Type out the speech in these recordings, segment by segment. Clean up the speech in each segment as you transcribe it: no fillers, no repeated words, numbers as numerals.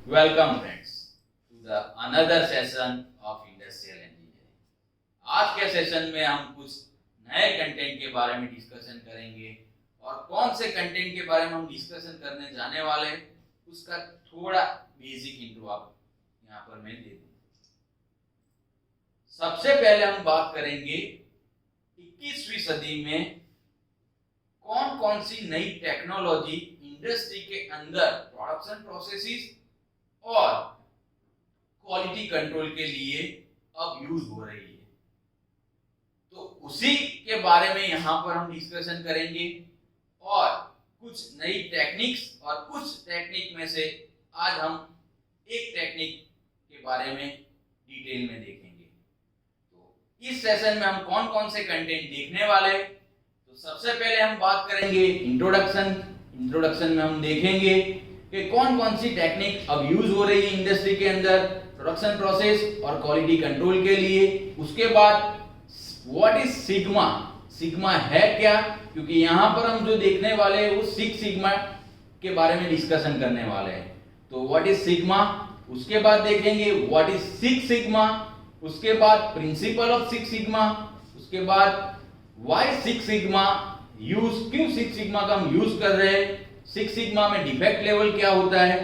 Welcome friends to the another session of Industrial Engineering। आज के session में हम कुछ नए कंटेंट के बारे में डिस्कशन करेंगे और कौन से कंटेंट के बारे में हम डिस्कशन करने जाने वाले हैं उसका थोड़ा बेसिक इंट्रो आप यहाँ पर मैं दे दूँ। सबसे पहले हम बात करेंगे 21वीं सदी में कौन कौन सी नई टेक्नोलॉजी इंडस्ट्री के अंदर प्रोडक्शन प्रोसेसेस और क्वालिटी कंट्रोल के लिए अब यूज हो रही है, तो उसी के बारे में यहाँ पर हम डिस्कशन करेंगे और कुछ नई टेक्निक्स और कुछ टेक्निक में से आज हम एक टेक्निक के बारे में डिटेल में देखेंगे। तो इस सेशन में हम कौन कौन से कंटेंट देखने वाले हैं, तो सबसे पहले हम बात करेंगे इंट्रोडक्शन में हम देखेंगे कि कौन कौन सी टेक्निक अब यूज हो रही है इंडस्ट्री के अंदर प्रोडक्शन प्रोसेस और क्वालिटी कंट्रोल के लिए। उसके बाद व्हाट इज सिग्मा है क्या, क्योंकि यहाँ पर हम जो देखने वाले हैं वो सिक्स सिग्मा के बारे में डिस्कशन करने वाले हैं। तो व्हाट इज सिग्मा, उसके बाद देखेंगे व्हाट इज सिक्स सिग्मा, उसके बाद प्रिंसिपल ऑफ सिक्स सिग्मा, उसके बाद व्हाई सिक्स सिग्मा यूज, क्यों सिक्स सिग्मा का हम यूज कर रहे हैं, सिक्स सिग्मा में डिफेक्ट लेवल क्या होता है,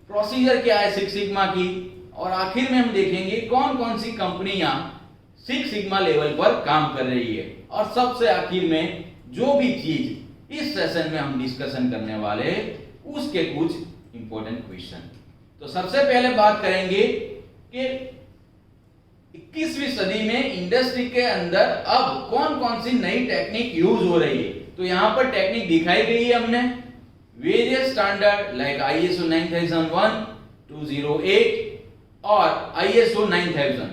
प्रोसीजर क्या है सिक्स सिग्मा की, और आखिर में हम देखेंगे कौन कौन सी कंपनियां सिक्स सिग्मा लेवल पर काम कर रही है। और सबसे आखिर में जो भी चीज इस सेशन में हम डिस्कशन करने वाले उसके कुछ इंपॉर्टेंट क्वेश्चन। तो सबसे पहले बात करेंगे कि 21वीं सदी में इंडस्ट्री के अंदर अब कौन कौन सी नई टेक्निक यूज हो रही है। तो यहां पर टेक्निक दिखाई गई है हमने, वेरियस स्टैंडर्ड लाइक ISO 9001, 208 और ISO 9000,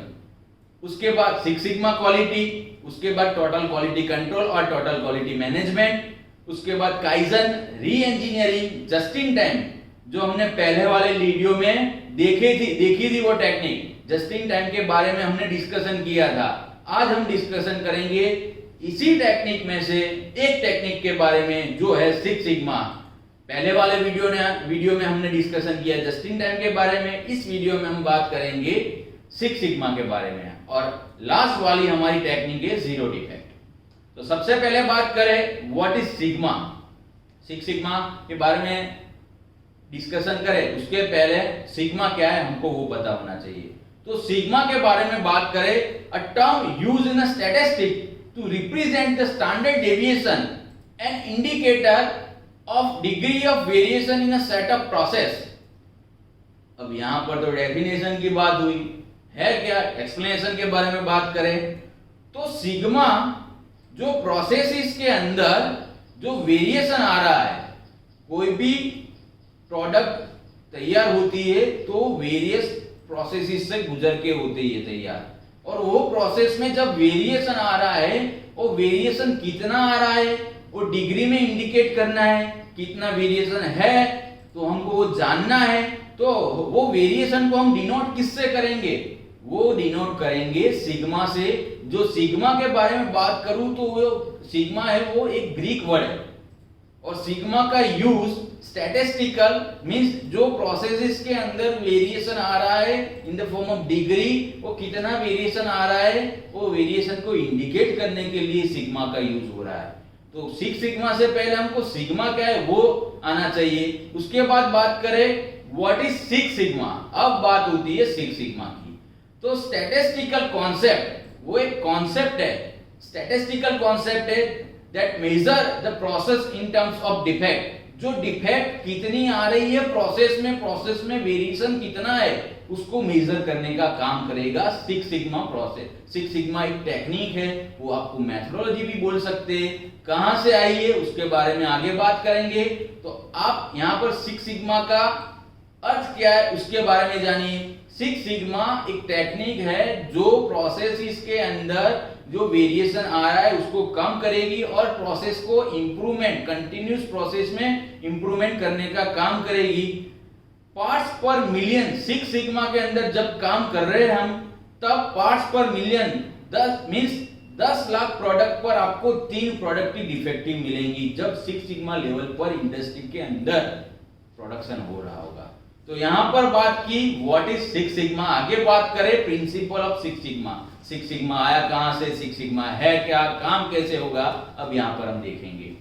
उसके बाद सिक्स सिग्मा क्वालिटी, उसके बाद टोटल क्वालिटी कंट्रोल और टोटल क्वालिटी मैनेजमेंट, उसके बाद काइजन, री इंजीनियरिंग, जस्ट इन टाइम, जो हमने पहले वाले वीडियो में देखी थी वो टेक्निक जस्ट इन टाइम के बारे में हमने डिस्कशन किया था। आज हम डिस्कशन करेंगे इसी टेक्निक में से एक टेक्निक के बारे में जो है सिक्स सिग्मा। पहले वाले वीडियो में हमने डिस्कशन किया जस्ट इन टाइम के बारे में, इस वीडियो में हम बात करेंगे सिक्स सिग्मा के बारे में और लास्ट वाली हमारी टेक्निक है जीरो डिफेक्ट। तो सबसे पहले बात करें what is sigma, six sigma के बारे में डिस्कशन करें उसके पहले सिग्मा क्या है हमको वो पता होना चाहिए। तो सिग्मा के बारे में बात करें, a term used in a statistic to represent the standard deviation and indicator of degree of variation in a setup process. अब यहां पर तो डेफिनेशन की बात हुई है, क्या एक्सप्लेनेशन के बारे में बात करें तो सिग्मा जो प्रोसेसेस के अंदर जो वेरिएशन आ रहा है, कोई भी प्रोडक्ट तैयार होती है तो वेरियस प्रोसेसेस से गुजर के होती है तैयार, और वो प्रोसेस में जब वेरिएशन आ रहा है वो वेरिएशन कितना आ रहा है वो डिग्री में इंडिकेट करना है, कितना वेरिएशन है तो हमको वो जानना है। तो वो वेरिएशन को हम डिनोट किससे करेंगे, वो डिनोट करेंगे सिग्मा से। जो सिग्मा के बारे में बात करूं तो वो सिग्मा है वो एक ग्रीक वर्ड है, और सिग्मा का यूज स्टैटिस्टिकल मींस जो प्रोसेसेस के अंदर वेरिएशन आ रहा है in the form of degree, वो कितना वेरिएशन आ रहा है वो वेरिएशन को इंडिकेट करने के लिए सिग्मा का यूज हो रहा है। तो सिक्स सिग्मा से पहले हमको सिग्मा क्या है वो आना चाहिए। उसके बाद बात करें व्हाट इज सिक्स सिग्मा, अब बात होती है सिक्स सिग्मा की। तो स्टैटिस्टिकल कॉन्सेप्ट वो एक कॉन्सेप्ट है, स्टैटिस्टिकल कॉन्सेप्ट है that measure the process in terms of defect. जो डिफेक्ट कितनी आ रही है प्रोसेस में वेरिएशन कितना है उसको मेजर करने का काम करेगा six sigma process. Six sigma एक टेक्निक है, वो आपको मेथोडोलॉजी भी बोल सकते हैं, कहां से आई है उसके बारे में आगे बात करेंगे। तो आप यहां पर सिक्स सिग्मा का अर्थ क्या है उसके बारे में जानिए। सिक्स सिग्मा एक टेक्निक है जो प्रोसेस के अंदर जो वेरिएशन आ रहा है उसको कम करेगी और प्रोसेस को इंप्रूवमेंट, कंटिन्यूस प्रोसेस में इंप्रूवमेंट करने का काम करेगी। पार्ट्स पर मिलियन सिक्स सिग्मा के अंदर जब काम कर रहे हैं हम, तब पार्ट्स पर मिलियन 10 मींस 10 लाख प्रोडक्ट पर आपको 3 प्रोडक्ट ही डिफेक्टिव मिलेंगी जब सिक्स सिग्मा लेवल पर इंडस्ट्री के अंदर प्रोडक्शन हो रहा होगा। तो यहां पर बात की व्हाट इज सिक्स सिग्मा, आगे बात करें principle of six sigma. Six sigma आया कहां से, सिक्स सिग्मा है क्या, काम कैसे होगा, अब यहां पर हम देखेंगे।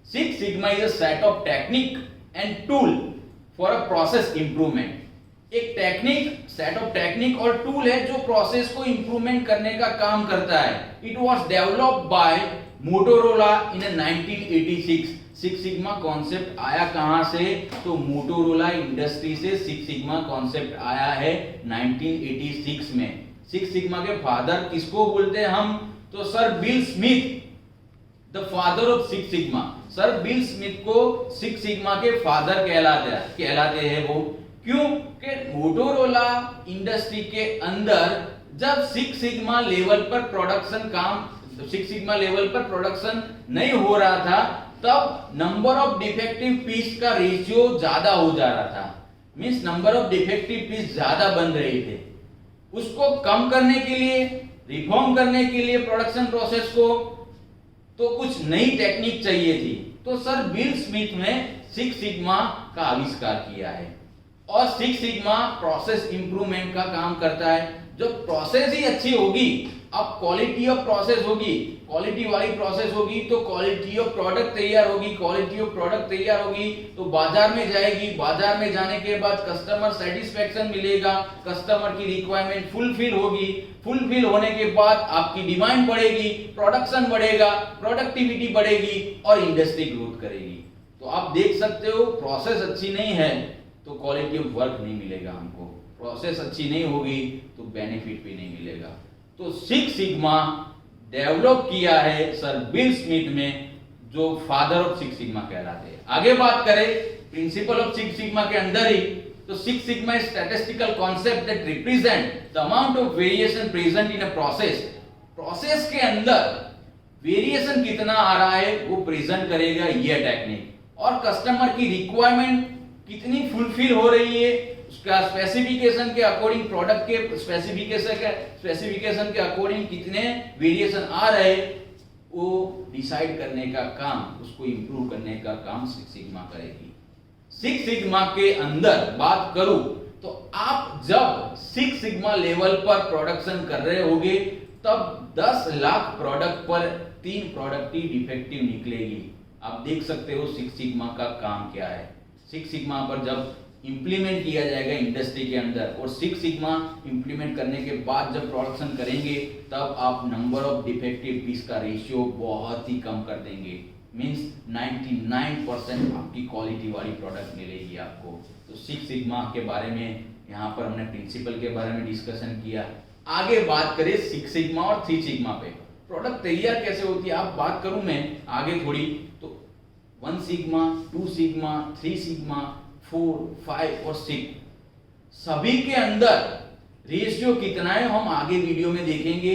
Six sigma is a set of technique and tool for a process improvement. एक टेक्निक, सेट ऑफ टेक्निक और टूल है जो प्रोसेस को इंप्रूवमेंट करने का काम करता है। It was developed by Motorola in 1986। Six sigma concept आया कहां से, तो मोटोरोला इंडस्ट्री से सिक्स सिग्मा कॉन्सेप्ट आया है 1986 में। सिक्स सिग्मा के फादर किसको बोलते हैं हम, तो sir bill Smith, the father of six sigma. Sir bill Smith को सिक्स सिग्मा के फादर कहलाते हैं वो। क्यों कि मोटोरोला इंडस्ट्री के अंदर जब सिक्स सिग्मा लेवल पर प्रोडक्शन नहीं हो रहा था, तब नंबर ऑफ डिफेक्टिव पीस का रेशियो ज्यादा हो जा रहा था। Means number of defective piece ज्यादा बन रहे थे। उसको कम करने के लिए, रिफॉर्म करने के लिए प्रोडक्शन प्रोसेस को, तो कुछ नई टेक्निक चाहिए थी। तो सर बिल स्मिथ ने सिक्स सिग्मा का आविष्कार किया है। और सिक्स सिग्मा प्रोसेस इंप्रूवमेंट का काम करता है। जब प्रोसेस ही अच्छी होगी, अब क्वालिटी ऑफ प्रोसेस होगी, क्वालिटी वाली प्रोसेस होगी तो क्वालिटी ऑफ प्रोडक्ट तैयार होगी, क्वालिटी ऑफ प्रोडक्ट तैयार होगी तो बाजार में जाएगी, बाजार में जाने के बाद कस्टमर सेटिस्फेक्शन मिलेगा, कस्टमर की रिक्वायरमेंट फुलफिल होगी, फुलफिल होने के बाद आपकी डिमांड बढ़ेगी, प्रोडक्शन बढ़ेगा, प्रोडक्टिविटी बढ़ेगी और इंडस्ट्री ग्रोथ करेगी। तो आप देख सकते हो प्रोसेस अच्छी नहीं है तो क्वालिटी ऑफ वर्क नहीं मिलेगा हमको, प्रोसेस अच्छी नहीं होगी तो बेनिफिट भी नहीं मिलेगा। तो सिक्स सिग्मा डेवलप किया है सर बिल स्मिथ में, जो फादर ऑफ सिक्स सिग्मा कहलाते हैं। आगे बात करें प्रिंसिपल ऑफ सिक्स सिग्मा के अंदर ही, तो six sigma is statistical concept that represent the amount of variation present in a process. Process के अंदर वेरिएशन कितना आ रहा है वो प्रेजेंट करेगा ये टेक्निक, और कस्टमर की रिक्वायरमेंट कितनी फुलफिल हो रही है, उसका स्पेसिफिकेशन के अकॉर्डिंग, प्रोडक्ट के स्पेसिफिकेशन के अकॉर्डिंग कितने वेरिएशन आ रहे, वो डिसाइड करने का काम, उसको इंप्रूव करने का काम सिक्स सिग्मा करेगी। सिक्स सिग्मा के अंदर बात करूं तो आप जब सिक्स सिग्मा लेवल पर प्रोडक्शन कर रहे होगे तब 10 लाख प्रोडक्ट पर 3 प्रोडक्ट ही डिफेक्टिव निकलेगी। आप देख सकते हो सिक्स सिग्मा का काम क्या है। सिक्स सिग्मा पर जब इंप्लीमेंट किया जाएगा इंडस्ट्री के अंदर, और सिक्स सिग्मा इंप्लीमेंट करने के बाद जब प्रोडक्शन करेंगे तब आप नंबर ऑफ डिफेक्टिव पीस का रेशियो बहुत ही कम कर देंगे। मींस 99% आपकी क्वालिटी वाली प्रोडक्ट मिलेगी आपको। तो सिक्स सिग्मा के बारे में यहाँ पर हमने प्रिंसिपल के बारे में डिस्कशन किया। आगे बात करें सिक्स सिग्मा और थ्री सिग्मा पे, प्रोडक्ट तैयार कैसे होती है आप बात करूं मैं आगे थोड़ी, तो 1 सिग्मा, 2 सिग्मा, 3 सिग्मा, 4, 5 और 6 सभी के अंदर रेशियो कितना है हम आगे वीडियो में देखेंगे।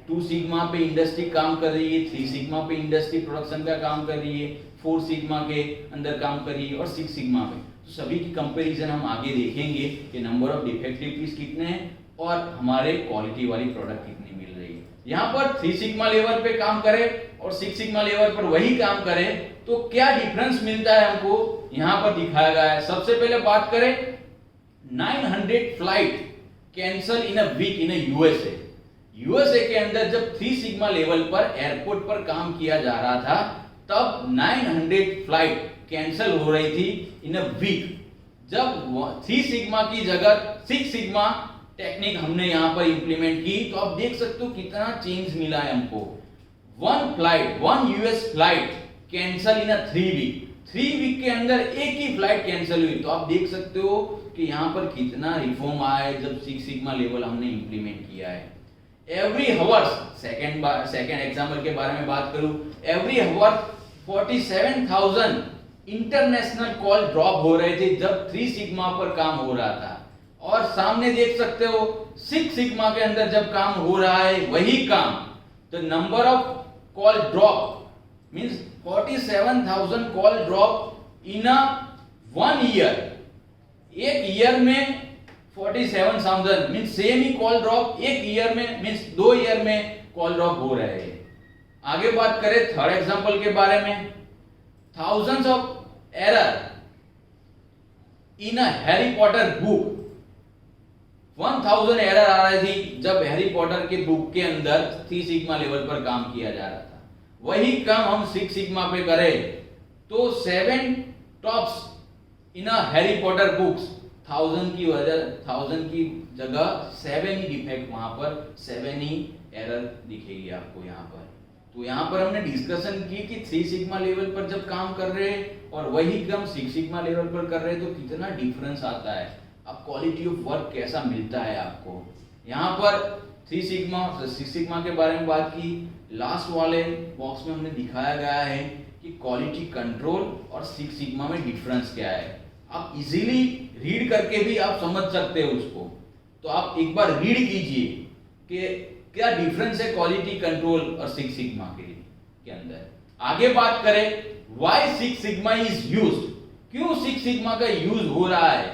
2 सिग्मा पे इंडस्ट्री काम कर रही है, 3 सिग्मा पे इंडस्ट्री प्रोडक्शन का काम कर रही है, 4 सिग्मा के अंदर काम कर रही है और 6 सिग्मा पे। तो सभी की कंपैरिजन हम आगे देखेंगे कि नंबर ऑफ डिफेक्टिव पीस कितने हैं और हमारे क्वालिटी वाली प्रोडक्ट कितनी मिल रही है। यहाँ पर 3 सिग्मा लेवल पे काम करें और 6 सिग्मा लेवल पर वही काम करें तो क्या डिफरेंस मिलता है हमको यहाँ पर दिखाया गया है। सबसे पहले बात करें 900 flight cancel in a week in USA के अंदर जब 3 सिग्मा लेवल पर एयरपोर्ट पर काम किया जा रहा था तब 900 फ्लाइट कैंसल हो रही थी इन अ वीक। जब 3 सिग्मा की जगह 6 सिग्मा टेक्निक हमने यहां पर इंप्लीमेंट की तो आप देख सकते हो कितना चेंज मिला है हमको। 1 US flight cancel in a 3 week के अंदर एक ही फ्लाइट कैंसल हुई। तो आप देख सकते हो कि यहां पर कितना रिफॉर्म आया है जब 6 सिग्मा लेवल हमने इंप्लीमेंट किया है। एवरी हवर्स, सेकेंड एग्जाम्पल के बारे में बात करूं, एवरी हवर 47,000 इंटरनेशनल कॉल ड्रॉप हो रहे थे जब 3 सिग्मा पर काम हो रहा था। और सामने देख सकते हो 6 सिग्मा के अंदर जब काम हो रहा है वही काम, तो number of call drop means 47,000 call drop in a 1 year. एक ईयर में 47,000 मींस सेम ही कॉल ड्रॉप एक ईयर में मींस 2 ईयर में कॉल ड्रॉप हो रहे हैं। आगे बात करें थर्ड एग्जांपल के बारे में, thousands of error in a Harry Potter book 1000 error आ रही थी जब हैरी पॉटर के बुक के अंदर 3 सिग्मा लेवल पर काम किया जा रहा था। वही काम हम 6 सिग्मा पे करें तो 7 tops in a Harry Potter books 1000 की जगह 7 ही डिफेक्ट, वहां पर 7 ही एरर दिखेगी आपको यहाँ पर। तो यहाँ पर हमने डिस्कशन की कि 3 सिग्मा लेवल पर जब काम कर रहे हैं और वही काम 6 सिग्मा लेवल पर कर रहे हैं तो कितना डिफरेंस आता है, अब क्वालिटी ऑफ वर्क कैसा मिलता है आपको। यहाँ पर 3 सिग्मा 6 सिग्मा के बारे में बात की, लास्ट वाले बॉक्स में हमने दिखाया गया है कि क्वालिटी कंट्रोल और 6 सिग्मा में डिफरेंस क्या है। आप इजीली रीड करके भी आप समझ सकते हो उसको, तो आप एक बार रीड कीजिए कि क्या डिफरेंस है क्वालिटी कंट्रोल और 6 सिग्मा के अंदर। आगे बात करें व्हाई 6 सिग्मा इज यूज्ड, क्यों 6 सिग्मा का यूज हो रहा है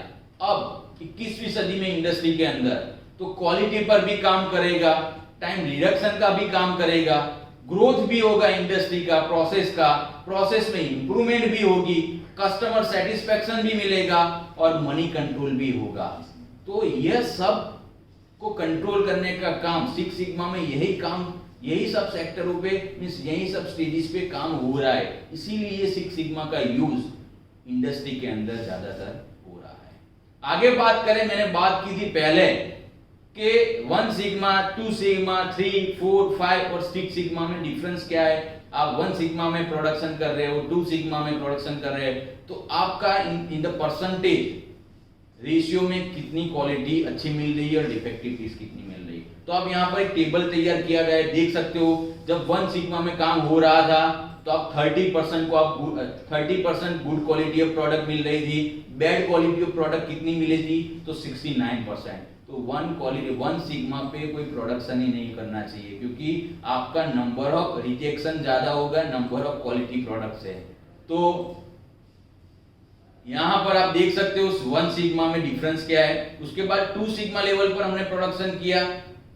अब 21वीं सदी में इंडस्ट्री के अंदर। तो क्वालिटी पर भी काम करेगा, टाइम रिडक्शन का भी काम करेगा, ग्रोथ भी होगा इंडस्ट्री का, प्रोसेस में इंप्रूवमेंट भी होगी, कस्टमर सेटिस्फेक्शन भी मिलेगा और मनी कंट्रोल भी होगा। तो यह सब को कंट्रोल करने का काम 6 सिग्मा में यही सब सेक्टरों पे मींस यही सब स्टेजेस पे काम हो रहा है, इसीलिए ये 6 सिग्मा का यूज इंडस्ट्री के अंदर ज्यादातर हो रहा है। आगे बात करें, मैंने बात की थी पहले कि 1 सिग्मा 2 सिग्मा 3 4 5 और 6 सिग्मा में डिफरेंस क्या है। आप 1 सिग्मा में प्रोडक्शन कर रहे हो, 2 सिग्मा में प्रोडक्शन कर रहे हो, तो आपका इन द परसेंटेज रेशियो में कितनी क्वालिटी अच्छी मिल रही है और डिफेक्टिव पीस कितनी मिल रही है। तो आप यहाँ पर एक टेबल तैयार किया गया है, देख सकते हो। जब 1 सिग्मा में काम हो रहा था तो आप 30% को आप 30% गुड क्वालिटी ऑफ प्रोडक्ट मिल रही थी, बैड क्वालिटी ऑफ प्रोडक्ट कितनी मिली थी तो 69%। तो 1 सिग्मा पे कोई प्रोडक्शन ही नहीं करना चाहिए, क्योंकि आपका नंबर ऑफ रिजेक्शन ज्यादा होगा नंबर ऑफ क्वालिटी प्रोडक्ट से। तो यहां पर आप देख सकते हो 1 सिग्मा में डिफरेंस क्या है। उसके बाद 2 सिग्मा लेवल पर हमने प्रोडक्शन किया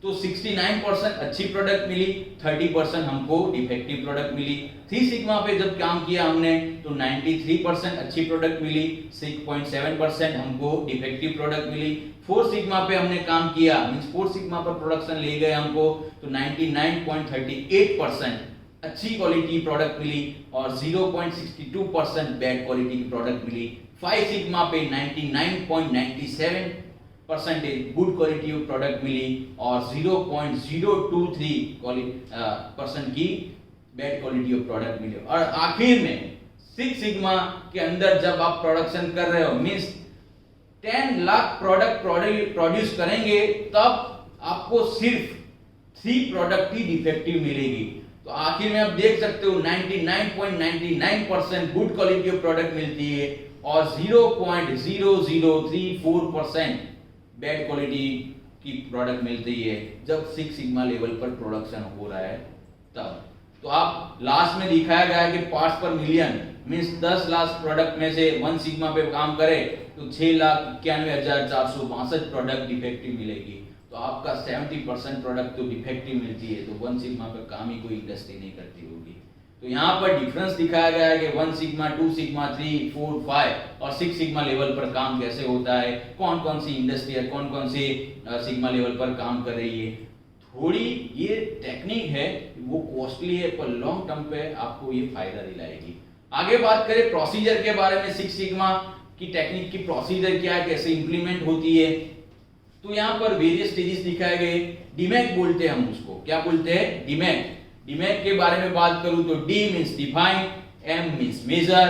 तो 69% अच्छी प्रोडक्ट मिली, 30% हमको डिफेक्टिव प्रोडक्ट मिली। 3 सिग्मा पे जब काम किया हमने तो 93% अच्छी प्रोडक्ट मिली, 6.7% हमको डिफेक्टिव प्रोडक्ट मिली। 4 सिग्मा पे हमने काम किया मींस 4 सिग्मा पर प्रोडक्शन ले गए हमको तो 99.38% अच्छी क्वालिटी प्रोडक्ट मिली और 0.62% बैड क्वालिटी की प्रोडक्ट मिली। 5 सिग्मा पे 99.97% गुड क्वालिटी ऑफ प्रोडक्ट मिली और 0.023% की बैड क्वालिटी ऑफ प्रोडक्ट मिली। और आखिर में 6 सिग्मा के अंदर जब आप प्रोडक्शन कर रहे हो मींस 10 लाख प्रोडक्ट प्रोड्यूस करेंगे तब आपको सिर्फ 3 प्रोडक्ट ही डिफेक्टिव मिलेगी। तो आखिर में आप देख सकते हो 99.99% गुड क्वालिटी ऑफ प्रोडक्ट मिलती है और 0.0034% बैड क्वालिटी की प्रोडक्ट मिलती है जब 6 सिग्मा लेवल पर प्रोडक्शन हो रहा है तब। तो आप लास्ट में दिखाया गया है कि पार्ट्स पर मिलियन मींस 10 लाख प्रोडक्ट में से 1 सिग्मा पे काम करे तो 6,91,462 प्रोडक्ट डिफेक्टिव मिलेगी। तो आपका 70% प्रोडक्ट तो डिफेक्टिव मिलती है, तो 1 सिग्मा पर काम ही कोई इंडस्ट्री नहीं करती होगी। तो यहाँ पर डिफरेंस दिखाया गया है कि 1 सिग्मा 2 सिग्मा 3 4 5 और 6 सिग्मा लेवल पर काम कैसे होता है, कौन कौन सी इंडस्ट्री है कौन कौन सी सिग्मा लेवल पर काम कर रही है। थोड़ी ये टेक्निक है वो कॉस्टली है पर लॉन्ग टर्म पे आपको ये फायदा दिलाएगी। आगे बात करें प्रोसीजर के बारे में, 6 सिग्मा की टेक्निक की प्रोसीजर क्या है, कैसे इंप्लीमेंट होती है। तो यहाँ पर वेरियस स्टेजेस दिखाए गए। डीमैक बोलते हैं हम उसको, क्या बोलते हैं, डीमैक। डीमैक के बारे में बात करूं तो D means define, M means measure,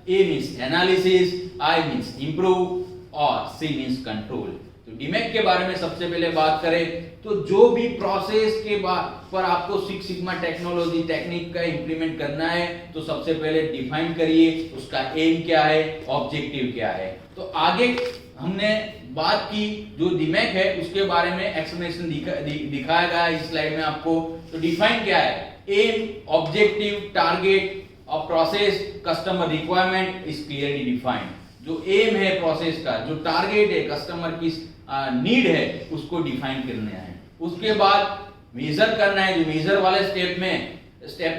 A means analysis, I means improve और सी मींस कंट्रोल। तो डीमैक के बारे में सबसे पहले बात करें तो जो भी प्रोसेस के बाद पर आपको 6 सिग्मा टेक्नोलॉजी टेक्निक का इंप्लीमेंट करना है तो सबसे पहले डिफाइन करिए उसका एम क्या है, ऑब्जेक्टिव क्या है। तो आगे हमने बात की जो डीमैक है उसके बारे में एक्सप्लेनेशन दिखाया गया है इस स्लाइड में आपको। तो डिफाइन क्या है, एम, ऑब्जेक्टिव, टारगेट और process, customer requirement is clearly defined. जो एम है प्रोसेस का, जो टारगेट है कस्टमर की नीड है उसको डिफाइन करना है। उसके बाद मेजर करना है, जो मेजर वाले स्टेप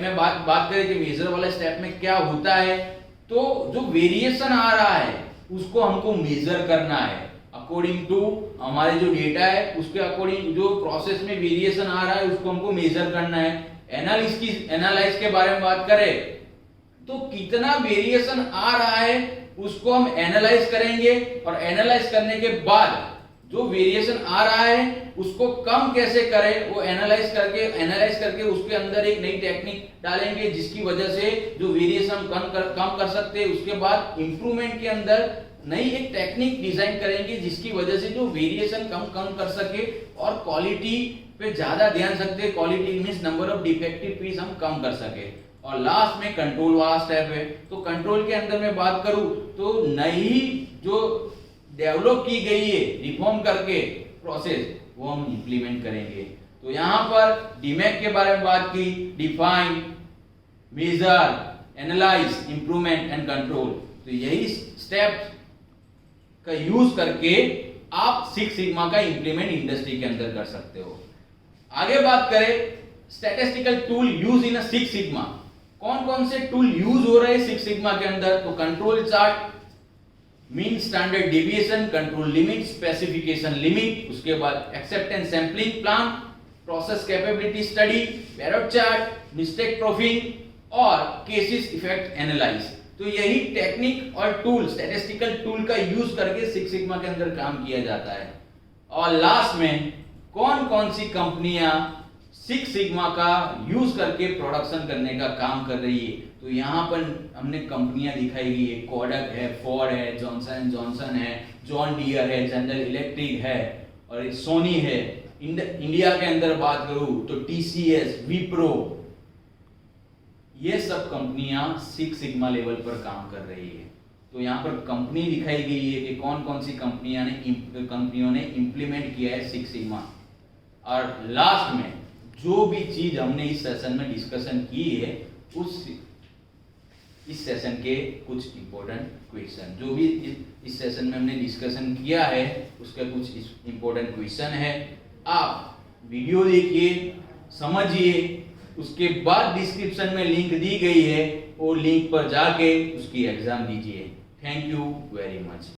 में बात करें कि मेजर वाले स्टेप में क्या होता है। तो जो वेरिएशन आ रहा है उसको हमको मेजर करना है अकॉर्डिंग टू हमारे जो डेटा है उसके अकॉर्डिंग जो प्रोसेस में वेरिएशन आ रहा है उसको हमको मेजर करना है। एनालाइज के बारे में बात करें तो कितना वेरिएशन आ रहा है उसको हम एनालाइज करेंगे और एनालाइज करने के बाद जो वेरिएशन आ रहा है उसको कम कैसे करें वो एनालाइज करके उसके अंदर एक नई टेक्निक डालेंगे जिसकी वजह से जो वेरिएशन कम कर सकते हैं। उसके बाद इंप्रूवमेंट के अंदर नई एक टेक्निक डिजाइन करेंगे जिसकी वजह से जो वेरिएशन कम कर सके और क्वालिटी पे ज्यादा ध्यान सकते। Quality means number of defective piece हम कम कर सके। और लास्ट में कंट्रोल वाला स्टेप है। तो कंट्रोल के अंदर मैं बात करूं तो नई जो डेवलप की गई है रिफॉर्म करके प्रोसेस वो हम इंप्लीमेंट करेंगे। तो यहां पर डीमैक के बारे में बात की, define, measure, analyse, improvement and control. तो यही स्टेप्स का यूज करके आप सिक्स सिग्मा का इंप्लीमेंट इंडस्ट्री के अंदर कर सकते हो। आगे बात करें statistical tool use in six sigma. कौन कौन से टूल यूज हो रहे हैं सिक्स सिग्मा के अंदर? तो control chart, mean standard deviation, control limit, specification limit, उसके बाद acceptance sampling plan, process capability study, parrot chart, mistake proofing और केसेस इफेक्ट एनालाइज। तो यही टेक्निक और टूल स्टैटिस्टिकल टूल का यूज करके सिक्स सिग्मा के अंदर काम किया जाता है। और लास्ट में कौन कौन सी कंपनियां सिक्स सिग्मा का यूज करके प्रोडक्शन करने का काम कर रही है? तो यहाँ पर हमने कंपनियां दिखाई गई है, कोडक है, फोर्ड है, जॉनसन एंड जॉनसन है, जॉन डियर है, जनरल इलेक्ट्रिक है और सोनी है। इंडिया के अंदर बात करूं तो टीसीएस, विप्रो, ये सब कंपनियां सिक्स सिग्मा लेवल पर काम कर रही है। तो यहाँ पर कंपनी दिखाई गई है कि कौन कौन सी कंपनियों ने इंप्लीमेंट किया है सिक्स सिग्मा। और लास्ट में जो भी चीज हमने इस सेशन में डिस्कशन की है इस सेशन के कुछ इंपॉर्टेंट क्वेश्चन जो भी इस सेशन में हमने डिस्कशन किया है उसका कुछ इंपॉर्टेंट क्वेश्चन है। आप वीडियो देखिए, समझिए, उसके बाद डिस्क्रिप्शन में लिंक दी गई है वो लिंक पर जाके उसकी एग्जाम दीजिए। Thank you very much.